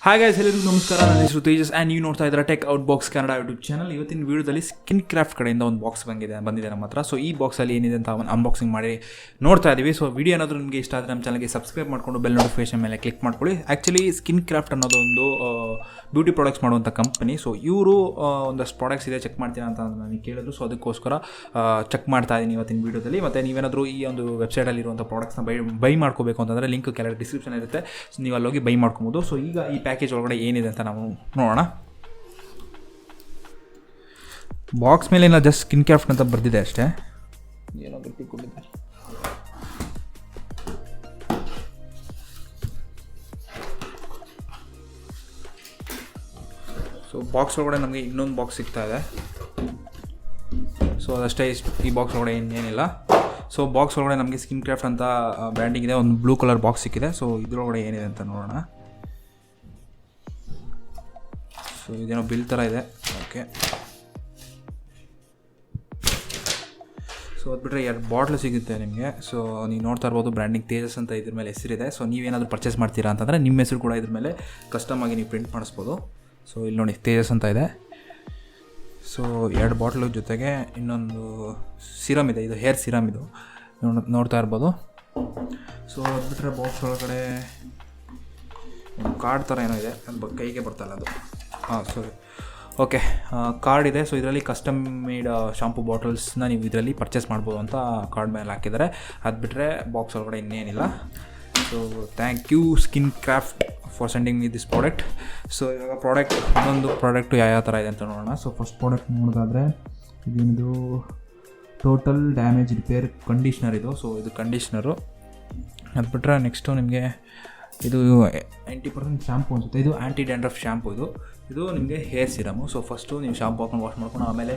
Hi guys, ಎಲ್ಲರಿಗೂ ನಮಸ್ಕಾರ. ನನ್ನ ಹೆಸರು ತೇಜಸ್ ಆ್ಯಂಡ್ ನೀವು ನೋಡ್ತಾ ಇದ್ದಾರೆ ಟೆಕ್ ಔಟ್ಬಾಕ್ಸ್ ಕನ್ನಡ ಯೂಟ್ಯೂಬ್ ಚಾನಲ್. ಇವತ್ತಿನ ವೀಡಿಯೋದಲ್ಲಿ ಸ್ಕಿನ್ ಕ್ರಾಫ್ಟ್ ಕಡೆಯಿಂದ ಒಂದು ಬಾಕ್ಸ್ ಬಂದಿದೆ ನಮ್ಮ ಹತ್ರ. ಸೊ ಈ ಬಾಕ್ಸಲ್ಲಿ ಏನಿದೆ ಅಂತ ಅನ್ಬಾಕ್ಸಿಂಗ್ ಮಾಡಿ ನೋಡ್ತಾ ಇದ್ದೀವಿ. ಸೊ ವಿಡಿಯೋ ಏನಾದರೂ ನಿಮಗೆ ಇಷ್ಟ ಆದರೆ ನಮ್ಮ ಚಾನಲ್ಗೆ ಸಬ್ಸ್ಕ್ರೈಬ್ ಮಾಡಿಕೊಂಡು ಬೆಲ್ ನೋಟಿಫಿಕೇಶನ್ ಮೇಲೆ ಕ್ಲಿಕ್ ಮಾಡ್ಕೊಳ್ಳಿ. ಆ್ಯಕ್ಚುಲಿ ಸ್ಕಿನ್ ಕ್ರಾಫ್ಟ್ ಅನ್ನೋದೊಂದು ಬ್ಯೂಟಿ ಪ್ರಾಡಕ್ಟ್ಸ್ ಮಾಡುವಂಥ ಕಂಪನಿ. ಸೊ ಇವರು ಒಂದಷ್ಟು ಪ್ರಾಡಕ್ಟ್ಸ್ ಇದೆ, ಚೆಕ್ ಮಾಡ್ತೀರಾ ಅಂತ ನನಗೆ ಕೇಳಿದ್ರು. ಸೊ ಅದಕ್ಕೋಸ್ಕರ ಚೆಕ್ ಮಾಡ್ತಾ ಇದ್ದೀನಿ ಇವತ್ತಿನ ವೀಡಿಯೋದಲ್ಲಿ. ಮತ್ತು ನೀವೇನಾದರೂ ಈ ಒಂದು ವೆಬ್ಸೈಟಲ್ಲಿರುವಂಥ ಪ್ರಾಡಕ್ಟ್ಸ್ನ ಬೈ ಮಾಡ್ಕೋಬೇಕು ಅಂತಂದರೆ ಲಿಂಕ್ ಕೆಳಗಡೆ ಡಿಸ್ಕ್ರಿಪ್ಷನ್ ಇರುತ್ತೆ. ಸೊ ನೀವು ಅಲ್ಲೋಗಿ ಬೈ ಮಾಡ್ಕೊಬೋದು. ಸೊ ಈಗ ಈ ಪ್ಯಾಕೇಜ್ ಒಳಗಡೆ ಏನಿದೆ ಅಂತ ನಾವು ನೋಡೋಣ. ಬಾಕ್ಸ್ ಮೇಲೆ ಏನೋ ಜಸ್ಟ್ ಸ್ಕಿನ್ ಕ್ರಾಫ್ಟ್ ಅಂತ ಬರೆದಿದೆ ಅಷ್ಟೇ, ಏನೋ ಕೊಟ್ಟಿದ್ದಾರೆ. ಸೊ ಬಾಕ್ಸ್ ಒಳಗಡೆ ನಮಗೆ ಇನ್ನೊಂದು ಬಾಕ್ಸ್ ಸಿಗ್ತಾ ಇದೆ. ಸೊ ಅದಷ್ಟೇ, ಈ ಬಾಕ್ಸ್ ಒಳಗಡೆ ಏನಿಲ್ಲ. ಸೊ ಬಾಕ್ಸ್ ಒಳಗಡೆ ನಮಗೆ ಸ್ಕಿನ್ ಕ್ರಾಫ್ಟ್ ಅಂತ ಬ್ರ್ಯಾಂಡಿಂಗ್ ಇದೆ. ಒಂದು ಬ್ಲೂ ಕಲರ್ ಬಾಕ್ಸ್ ಸಿಕ್ಕಿದೆ. ಸೊ ಇದರೊಳಗಡೆ ಏನಿದೆ ಅಂತ ನೋಡೋಣ. ಸೊ ಇದೇನೋ ಬಿಲ್ ಥರ ಇದೆ. ಓಕೆ, ಸೊ ಅದು ಬಿಟ್ಟರೆ 2 ಬಾಟ್ಲು ಸಿಗುತ್ತೆ ನಿಮಗೆ. ಸೊ ನೀವು ನೋಡ್ತಾ ಇರ್ಬೋದು, ಬ್ರ್ಯಾಂಡಿಂಗ್ ತೇಜಸ್ ಅಂತ ಇದ್ರ ಮೇಲೆ ಹೆಸರಿದೆ. ಸೊ ನೀವೇನಾದರೂ ಪರ್ಚೇಸ್ ಮಾಡ್ತೀರಾ ಅಂತಂದರೆ ನಿಮ್ಮ ಹೆಸರು ಕೂಡ ಇದ್ರ ಮೇಲೆ ಕಸ್ಟಮ್ ಆಗಿ ನೀವು ಪ್ರಿಂಟ್ ಮಾಡಿಸ್ಬೋದು. ಸೊ ಇಲ್ಲಿ ನೋಡಿ ತೇಜಸ್ ಅಂತ ಇದೆ. ಸೊ 2 ಬಾಟ್ಲು ಜೊತೆಗೆ ಇನ್ನೊಂದು ಸಿರಮ್ ಇದೆ. ಇದು ಹೇರ್ ಸಿರಮ್, ಇದು ನೋಡ್ತಾ ಇರ್ಬೋದು. ಸೊ ಅದು ಬಿಟ್ಟರೆ ಬಾಕ್ಸ್ ಒಳಗಡೆ ಕಾರ್ಡ್ ಥರ ಏನೋ ಇದೆ, ಅದು ಕೈಗೆ ಬರ್ತಾಯಿಲ್ಲ ಅದು. ಸರಿ, ಓಕೆ, ಕಾರ್ಡ್ ಇದೆ. ಸೊ ಇದರಲ್ಲಿ ಕಸ್ಟಮ್ ಮೇಡ್ ಶಾಂಪೂ ಬಾಟಲ್ಸ್ನ ನೀವು ಇದರಲ್ಲಿ ಪರ್ಚೇಸ್ ಮಾಡ್ಬೋದು ಅಂತ ಕಾರ್ಡ್ ಮೇಲೆ ಹಾಕಿದ್ದಾರೆ. ಅದು ಬಿಟ್ಟರೆ ಬಾಕ್ಸ್ ಒಳಗಡೆ ಇನ್ನೇನಿಲ್ಲ. So thank you Skin Craft for sending me this product. So ಇವಾಗ ಇನ್ನೊಂದು ಪ್ರಾಡಕ್ಟು ಯಾವ ಥರ ಇದೆ ಅಂತ ನೋಡೋಣ. ಸೊ ಫಸ್ಟ್ ಪ್ರಾಡಕ್ಟ್ ನೋಡೋದಾದರೆ ಇದೇನಿದು ಟೋಟಲ್ ಡ್ಯಾಮೇಜ್ ರಿಪೇರ್ ಕಂಡೀಷ್ನರ್ ಇದು. ಸೊ ಇದು ಕಂಡೀಷ್ನರು. ಅದು ಬಿಟ್ಟರೆ ನೆಕ್ಸ್ಟು ನಿಮಗೆ ಇದು 90% ಶಾಂಪು ಅನಿಸುತ್ತೆ. ಇದು ಆ್ಯಂಟಿ ಡ್ಯಾಂಡ್ರಫ್ ಶಾಂಪು. ಇದು ನಿಮಗೆ ಹೇರ್ ಸಿರಮು. ಸೊ ಫಸ್ಟು ನೀವು ಶಾಂಪು ಹಾಕೊಂಡು ವಾಶ್ ಮಾಡ್ಕೊಂಡು ಆಮೇಲೆ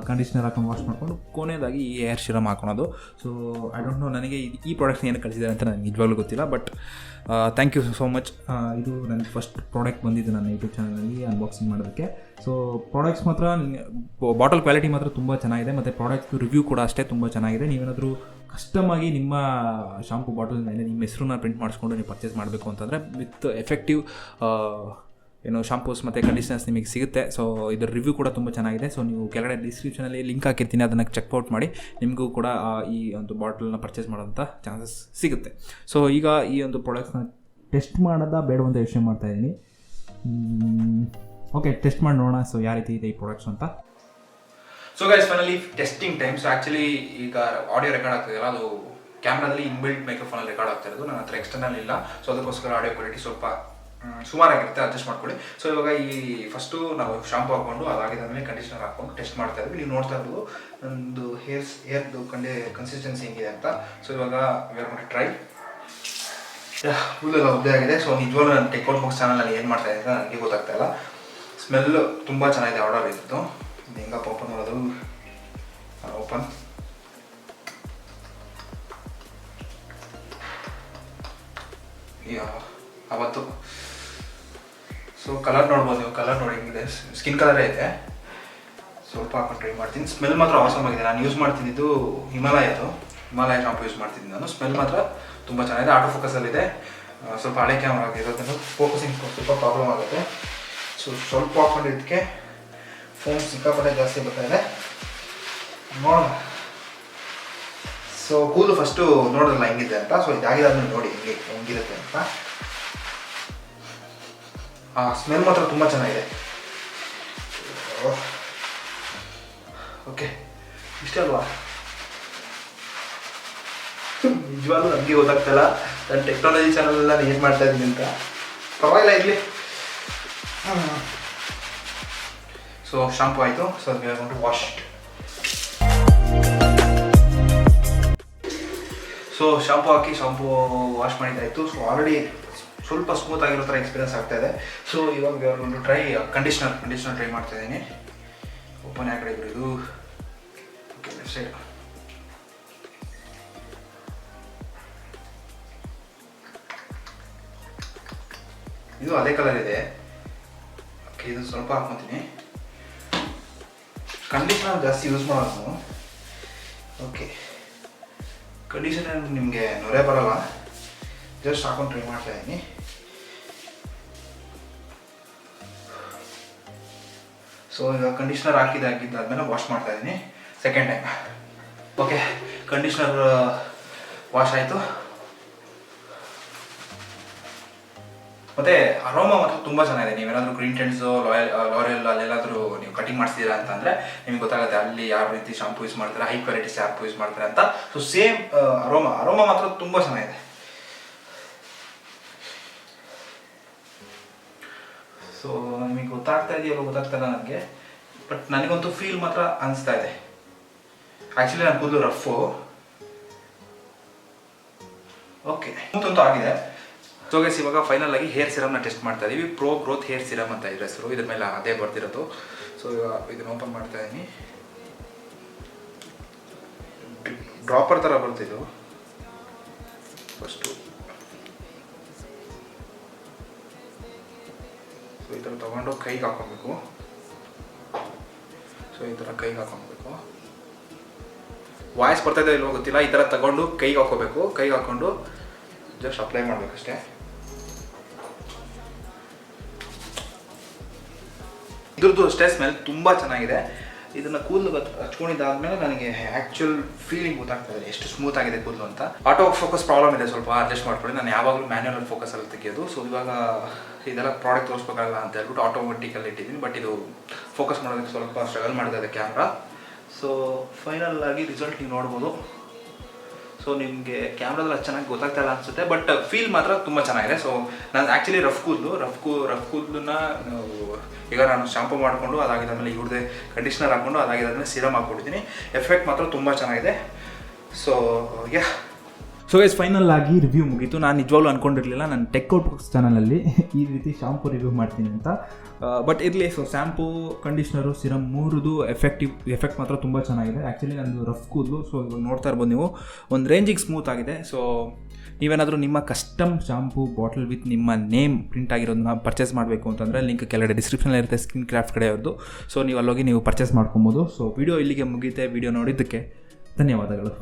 ಕಂಡೀಷ್ನರ್ ಹಾಕೊಂಡು ವಾಶ್ ಮಾಡ್ಕೊಂಡು ಕೊನೆಯದಾಗಿ ಈ ಹೇರ್ ಸಿರಮ್ ಹಾಕೊಳೋದು. ಸೊ ಐ ಡೋಂಟ್ ನೋ, ನನಗೆ ಈ ಪ್ರಾಡಕ್ಟ್ನ ಏನು ಕಳಿಸಿದ್ದಾರೆ ಅಂತ ನನಗೆ ನಿಜವಾಗ್ಲೂ ಗೊತ್ತಿಲ್ಲ. But thank you so much. ಇದು ನನಗೆ ಫಸ್ಟ್ ಪ್ರಾಡಕ್ಟ್ ಬಂದಿದ್ದು ನನ್ನ ಯೂಟ್ಯೂಬ್ ಚಾನಲಲ್ಲಿ ಅನ್ಬಾಕ್ಸಿಂಗ್ ಮಾಡೋದಕ್ಕೆ. ಸೊ ಪ್ರಾಡಕ್ಟ್ಸ್ ಮಾತ್ರ ಬಾಟಲ್ ಕ್ವಾಲಿಟಿ ಮಾತ್ರ ತುಂಬ ಚೆನ್ನಾಗಿದೆ, ಮತ್ತು ಪ್ರಾಡಕ್ಟ್ ರಿವ್ಯೂ ಕೂಡ ಅಷ್ಟೇ ತುಂಬ ಚೆನ್ನಾಗಿದೆ. ನೀವೇನಾದರೂ ಕಸ್ಟಮಾಗಿ ನಿಮ್ಮ ಶಾಂಪು ಬಾಟಲ್ ಮೇಲೆ ನಿಮ್ಮ ಹೆಸರನ್ನ ಪ್ರಿಂಟ್ ಮಾಡಿಸ್ಕೊಂಡು ನೀವು ಪರ್ಚೇಸ್ ಮಾಡಬೇಕು ಅಂತಂದರೆ ವಿತ್ ಎಫೆಕ್ಟಿವ್ ಶಾಂಪೂಸ್ ಮತ್ತು ಕಂಡೀಷನರ್ಸ್ ನಿಮಗೆ ಸಿಗುತ್ತೆ. ಸೊ ಇದರ ರಿವ್ಯೂ ಕೂಡ ತುಂಬ ಚೆನ್ನಾಗಿದೆ. ಸೊ ನೀವು ಕೆಳಗಡೆ ಡಿಸ್ಕ್ರಿಪ್ಷನಲ್ಲಿ ಲಿಂಕ್ ಹಾಕಿರ್ತೀನಿ, ಅದನ್ನು ಚೆಕ್ಔಟ್ ಮಾಡಿ. ನಿಮಗೂ ಕೂಡ ಈ ಒಂದು ಬಾಟಲ್ನ ಪರ್ಚೇಸ್ ಮಾಡೋಂಥ ಚಾನ್ಸಸ್ ಸಿಗುತ್ತೆ. ಸೊ ಈಗ ಈ ಒಂದು ಪ್ರಾಡಕ್ಟ್ಸ್ನ ಟೆಸ್ಟ್ ಮಾಡೋದಾ ಬೇಡವಂತ ಯೋಚನೆ ಮಾಡ್ತಾಯಿದ್ದೀನಿ. ಓಕೆ, ಟೆಸ್ಟ್ ಮಾಡಿ ನೋಡೋಣ. ಸೊ ಯಾವ ರೀತಿ ಇದೆ ಈ ಪ್ರಾಡಕ್ಟ್ಸ್ ಅಂತ. So guys, finally testing time. So actually ಈಗ ಆಡಿಯೋ ರೆಕಾರ್ಡ್ ಆಗ್ತಿದೆಯಲ್ಲ, ಅದು ಕ್ಯಾಮ್ರಾದಲ್ಲಿ ಇನ್ಬಿಲ್ಟ್ ಮೈಕ್ರೋಫೋನಲ್ಲಿ ರೆಕಾರ್ಡ್ ಆಗ್ತಾ ಇರೋದು. ನನ್ನ ಹತ್ರ ಎಕ್ಸ್ಟರ್ನಲ್ ಇಲ್ಲ. ಸೊ ಅದಕ್ಕೋಸ್ಕರ ಆಡಿಯೋ ಕ್ವಾಲಿಟಿ ಸ್ವಲ್ಪ ಸುಮಾರಾಗಿರುತ್ತೆ, ಅಡ್ಜಸ್ಟ್ ಮಾಡ್ಕೊಳ್ಳಿ. ಸೊ ಇವಾಗ ಈ ಫಸ್ಟು ನಾವು ಶಾಂಪು ಹಾಕ್ಕೊಂಡು ಅದಾಗಿದ್ದಾದ್ಮೇಲೆ ಕಂಡೀಷನರ್ ಹಾಕ್ಕೊಂಡು ಟೆಸ್ಟ್ ಮಾಡ್ತಾ ಇದ್ವಿ. ನೀವು ನೋಡ್ತಾ ಇರೋದು ಒಂದು ಹೇರ್ದು ಕನ್ಸಿಸ್ಟೆನ್ಸಿ ಹೆಂಗಿದೆ ಅಂತ. ಸೊ ಇವಾಗ ಟ್ರೈ ಫುಲ್ಲೆಲ್ಲ ಉದ್ದೆ ಆಗಿದೆ. ಸೊ ನಿಜವಾಗ್ಲೂ ನಾನು ಟೆಕ್ಔಟ್ಬಾಕ್ಸ್ ಚಾನಲಲ್ಲಿ ಏನು ಮಾಡ್ತಾ ಇದ್ದೀನಿ ಅಂತ ನನಗೆ ಗೊತ್ತಾಗ್ತಾ ಇಲ್ಲ. ಸ್ಮೆಲ್ಲು ತುಂಬ ಚೆನ್ನಾಗಿದೆ. ಆರ್ಡರ್ ಇತ್ತು. ಇದು ಹೆಂಗಪ್ಪ ಓಪನ್ ಮಾಡೋದು? ಓಪನ್. ಅವತ್ತು ಸೊ ಕಲರ್ ನೋಡ್ಬೋದು ನೀವು. ಕಲರ್ ನೋಡಿ ಹೆಂಗಿದೆ, ಸ್ಕಿನ್ ಕಲರೇ ಇದೆ. ಸ್ವಲ್ಪ ಹಾಕೊಂಡು ಟ್ರೈ ಮಾಡ್ತೀನಿ. ಸ್ಮೆಲ್ ಮಾತ್ರ ಆಸಮ್ ಆಗಿದೆ. ನಾನು ಯೂಸ್ ಮಾಡ್ತಿದ್ದು ಹಿಮಾಲಯ ಶಾಂಪು ಯೂಸ್ ಮಾಡ್ತಿದ್ದೀನಿ ನಾನು. ಸ್ಮೆಲ್ ಮಾತ್ರ ತುಂಬ ಚೆನ್ನಾಗಿದೆ. ಆಟೋ ಫೋಕಸಲ್ಲಿದೆ. ಸ್ವಲ್ಪ ಹಳೆ ಕ್ಯಾಮ್ರಾ ಆಗಿರೋದ್ರಿಂದ ಫೋಕಸಿಂಗ್ ಸ್ವಲ್ಪ ಪ್ರಾಬ್ಲಮ್ ಆಗುತ್ತೆ. ಸೊ ಸ್ವಲ್ಪ ಹಾಕೊಂಡಿದ್ದಕ್ಕೆ ಫೋನ್ ಸಿಕ್ಕಾಪಟ್ಟೆ ಜಾಸ್ತಿ ಬರ್ತಾ ಇದೆ. ನೋಡೋಣ. ಸೊ ಕೂದಲು ಫಸ್ಟು ನೋಡೋಲ್ಲ ಹೆಂಗಿದೆ ಅಂತ. ಸೊ ಇದಾಗಿದ್ದಾದ್ಮೇಲೆ ನೋಡಿ ಹೆಂಗಿರುತ್ತೆ ಅಂತ. ಸ್ಮೆಲ್ ಮಾತ್ರ ತುಂಬ ಚೆನ್ನಾಗಿದೆ. ಓಕೆ, ಇಷ್ಟೇ ಅಲ್ವಾ? ನಿಜವಾಗ್ಲೂ ನನಗೆ ಗೊತ್ತಾಗ್ತಾಯಿಲ್ಲ ನನ್ನ ಟೆಕ್ನಾಲಜಿ ಚಾನಲೆಲ್ಲ ನಾನು ಏನು ಮಾಡ್ತಾ ಇದ್ದೀನಿ ಅಂತ. ಪರವಾಗಿಲ್ಲ ಇರಲಿ. ಸೊ ಶಾಂಪು ಆಯಿತು. ಸೊ ಅದಕ್ಕೆ ವಾಶ್. ಸೊ ಶಾಂಪು ಹಾಕಿ ವಾಶ್ ಮಾಡಿದ್ದಾಯಿತು. ಸೊ ಆಲ್ರೆಡಿ ಸ್ವಲ್ಪ ಸ್ಮೂತ್ ಆಗಿರೋ ಥರ ಎಕ್ಸ್ಪೀರಿಯನ್ಸ್ ಆಗ್ತಾಯಿದೆ. ಸೊ ಇವಾಗ ಒಂದು ಕಂಡೀಷ್ನರ್ ಟ್ರೈ ಮಾಡ್ತಾಯಿದ್ದೀನಿ. ಓಪನ್ ಯಾಕಡೆ ಇದು. Okay, left side. ಇದು ಅದೇ ಕಲರ್ ಇದೆ. ಓಕೆ, ಇದು ಸ್ವಲ್ಪ ಹಾಕ್ಕೊತೀನಿ. ಕಂಡೀಷ್ನರ್ ಜಾಸ್ತಿ ಯೂಸ್ ಮಾಡೋದು. ಓಕೆ, ಕಂಡೀಷನರ್ ನಿಮಗೆ ನೊರೆ ಬರಲ್ಲ. ಜಸ್ಟ್ ಹಾಕೊಂಡು ಟ್ರೈ ಮಾಡ್ತಾಯಿದ್ದೀನಿ. ಸೊ ಈಗ ಕಂಡೀಷ್ನರ್ ಹಾಕಿದ್ದಾದ್ಮೇಲೆ ವಾಶ್ ಮಾಡ್ತಾ ಇದ್ದೀನಿ second time. Okay, conditioner wash ಆಯಿತು. ಮತ್ತು ಅರೋಮಾ ಮಾತ್ರ ತುಂಬ ಚೆನ್ನಾಗಿದೆ. ನೀವೇನಾದರೂ ಗ್ರೀನ್ ಟ್ರೆಂಡ್ಸು ಲಾರಿಯಲ್ ಅಲ್ಲೆಲ್ಲಾದರೂ ನೀವು ಕಟಿಂಗ್ ಮಾಡಿಸಿದ್ದೀರಾ ಅಂತಂದರೆ ನಿಮಗೆ ಗೊತ್ತಾಗುತ್ತೆ ಅಲ್ಲಿ ಯಾವ ರೀತಿ ಶಾಂಪು ಯೂಸ್ ಮಾಡ್ತಾರೆ, ಹೈ ಕ್ವಾಲಿಟಿ ಶಾಂಪು ಯೂಸ್ ಮಾಡ್ತಾರೆ ಅಂತ. ಸೊ ಸೇಮ್ ಅರೋಮಾ ಮಾತ್ರ ತುಂಬ ಚೆನ್ನಾಗಿದೆ. ಸೊ ನಿಮಗೆ ಗೊತ್ತಾಗ್ತಾ ಇದೆಯಲ್ಲ ಗೊತ್ತಾಗ್ತಾಯಿಲ್ಲ ನನಗೆ, ಬಟ್ ನನಗಂತೂ ಫೀಲ್ ಮಾತ್ರ ಅನಿಸ್ತಾ ಇದೆ. ಆ್ಯಕ್ಚುಲಿ ನಾನು ಕೂದಲು ರಫು. ಓಕೆ, ಅಂತೂ ಆಗಿದೆ. ಸೊ ಗೈಸ್, ಇವಾಗ ಫೈನಲ್ ಆಗಿ ಹೇರ್ ಸಿರಮ್ನ ಟೆಸ್ಟ್ ಮಾಡ್ತಾ ಇದೀವಿ. ಪ್ರೋ ಗ್ರೋತ್ ಹೇರ್ ಸಿರಮ್ ಅಂತ ಇದ್ರ ಹೆಸರು. ಇದ್ರ ಮೇಲೆ ಅದೇ ಬರ್ತಿರೋದು. ಸೊ ಇದನ್ನ ಓಪನ್ ಮಾಡ್ತಾ ಇದೀನಿ. ಡ್ರಾಪರ್ ಥರ ಬರ್ತಿದ್ದು ಫಸ್ಟು. ಸೊ ಈ ಥರ ತೊಗೊಂಡು ಕೈಗೆ ಹಾಕೊಬೇಕು. ಸೊ ಈ ಥರ ಕೈಗೆ ಹಾಕೊಬೇಕು. ವಾಯ್ಸ್ ಬರ್ತಾ ಇದೆ ಇಲ್ವೋ ಗೊತ್ತಿಲ್ಲ. ಈ ಥರ ತಗೊಂಡು ಕೈಗೆ ಹಾಕೋಬೇಕು. ಕೈಗೆ ಹಾಕೊಂಡು ಜಸ್ಟ್ ಅಪ್ಲೈ ಮಾಡಬೇಕಷ್ಟೇ. ಇದ್ರದ್ದು ಅಷ್ಟೇ ಸ್ಮೆಲ್ ತುಂಬ ಚೆನ್ನಾಗಿದೆ. ಇದನ್ನು ಕೂದಲು ಹಚ್ಕೊಂಡಿದ್ದಾದ್ಮೇಲೆ ನನಗೆ ಆ್ಯಕ್ಚುಯಲ್ ಫೀಲಿಂಗ್ ಗೊತ್ತಾಗ್ತದೆ ಎಷ್ಟು ಸ್ಮೂತ್ ಆಗಿದೆ ಕೂದಲು ಅಂತ. ಆಟೋ ಫೋಕಸ್ ಪ್ರಾಬ್ಲಮ್ ಇದೆ, ಸ್ವಲ್ಪ ಅಡ್ಜಸ್ಟ್ ಮಾಡ್ಕೊಳ್ಳಿ. ನಾನು ಯಾವಾಗಲೂ ಮ್ಯಾನ್ಯುವಲ್ ಫೋಕಸಲ್ಲಿ ತೆಗೆಯೋದು. ಸೊ ಇವಾಗ ಇದೆಲ್ಲ ಪ್ರಾಡಕ್ಟ್ ತೋರಿಸ್ಬೇಕಲ್ಲ ಅಂತ ಹೇಳ್ಬಿಟ್ಟು ಆಟೋಮೆಟಿಕಲ್ಲಿ ಇಟ್ಟಿದ್ದೀನಿ. ಬಟ್ ಇದು ಫೋಕಸ್ ಮಾಡೋದಕ್ಕೆ ಸ್ವಲ್ಪ ಸ್ಟ್ರಗಲ್ ಮಾಡ್ತಾ ಇದೆ ಕ್ಯಾಮ್ರಾ. ಸೊ ಫೈನಲ್ ಆಗಿ ರಿಸಲ್ಟ್ ನೀವು ನೋಡ್ಬೋದು. ಸೊ ನಿಮಗೆ ಕ್ಯಾಮ್ರಾದಲ್ಲಿ ಅಷ್ಟು ಚೆನ್ನಾಗಿ ಗೊತ್ತಾಗ್ತಾ ಇಲ್ಲ ಅನಿಸುತ್ತೆ, ಬಟ್ ಫೀಲ್ ಮಾತ್ರ ತುಂಬ ಚೆನ್ನಾಗಿದೆ. ಸೊ ನಾನು ಆ್ಯಕ್ಚುಲಿ ರಫ್ ಕೂದಲನ್ನ ಈಗ ನಾನು ಶಾಂಪು ಮಾಡಿಕೊಂಡು ಅದಾಗಿದ್ದಾದ್ಮೇಲೆ ಇವ್ರದ್ದೇ ಕಂಡೀಷ್ನರ್ ಹಾಕ್ಕೊಂಡು ಅದಾಗಿದ್ದಾದ್ಮೇಲೆ ಸಿರಮ್ ಹಾಕ್ಕೊಟ್ಟಿದ್ದೀನಿ. ಎಫೆಕ್ಟ್ ಮಾತ್ರ ತುಂಬ ಚೆನ್ನಾಗಿದೆ. So yeah, so guys final ಆಗಿ ರಿವ್ಯೂ ಮುಗೀತು. ನಾನು ನಿಜವಾಗ್ಲೂ ಅಂದ್ಕೊಂಡಿರಲಿಲ್ಲ ನಾನು ಟೆಕ್ಔಟ್ಬಾಕ್ಸ್ ಚಾನಲಲ್ಲಿ ಈ ರೀತಿ ಶಾಂಪು ರಿವ್ಯೂ ಮಾಡ್ತೀನಿ ಅಂತ. ಬಟ್ ಇರಲಿ. ಸೊ ಶಾಂಪೂ, ಕಂಡೀಷ್ನರು, ಸಿರಮ್ ಮೂರದು ಎಫೆಕ್ಟ್ ಮಾತ್ರ ತುಂಬ ಚೆನ್ನಾಗಿದೆ. ಆ್ಯಕ್ಚುಲಿ ನಂದು ರಫ್ ಕೂದಲು. ಸೊ ಇವಾಗ ನೋಡ್ತಾ ಇರ್ಬೋದು ನೀವು, ಒಂದು ರೇಂಜಿಗೆ ಸ್ಮೂತ್ ಆಗಿದೆ. ಸೊ ನೀವೇನಾದರೂ ನಿಮ್ಮ ಕಸ್ಟಮ್ ಶಾಂಪೂ ಬಾಟಲ್ ವಿತ್ ನಿಮ್ಮ ನೇಮ್ ಪ್ರಿಂಟ್ ಆಗಿರೋದನ್ನ ಪರ್ಚೇಸ್ ಮಾಡಬೇಕು ಅಂತಂದರೆ ಲಿಂಕ್ ಕೆಳಗಡೆ ಡಿಸ್ಕ್ರಿಪ್ಷನಲ್ಲಿ ಇರುತ್ತೆ, ಸ್ಕಿನ್ಕ್ರಾಫ್ಟ್ ಕಡೆಯವ್ರದ್ದು. ಸೊ ನೀವು ಅಲ್ಲೋಗಿ ನೀವು ಪರ್ಚೇಸ್ ಮಾಡ್ಕೊಬೋದು. ಸೊ ವಿಡಿಯೋ ಇಲ್ಲಿಗೆ ಮುಗೀತೆ. ವಿಡಿಯೋ ನೋಡಿದ್ದಕ್ಕೆ ಧನ್ಯವಾದಗಳು.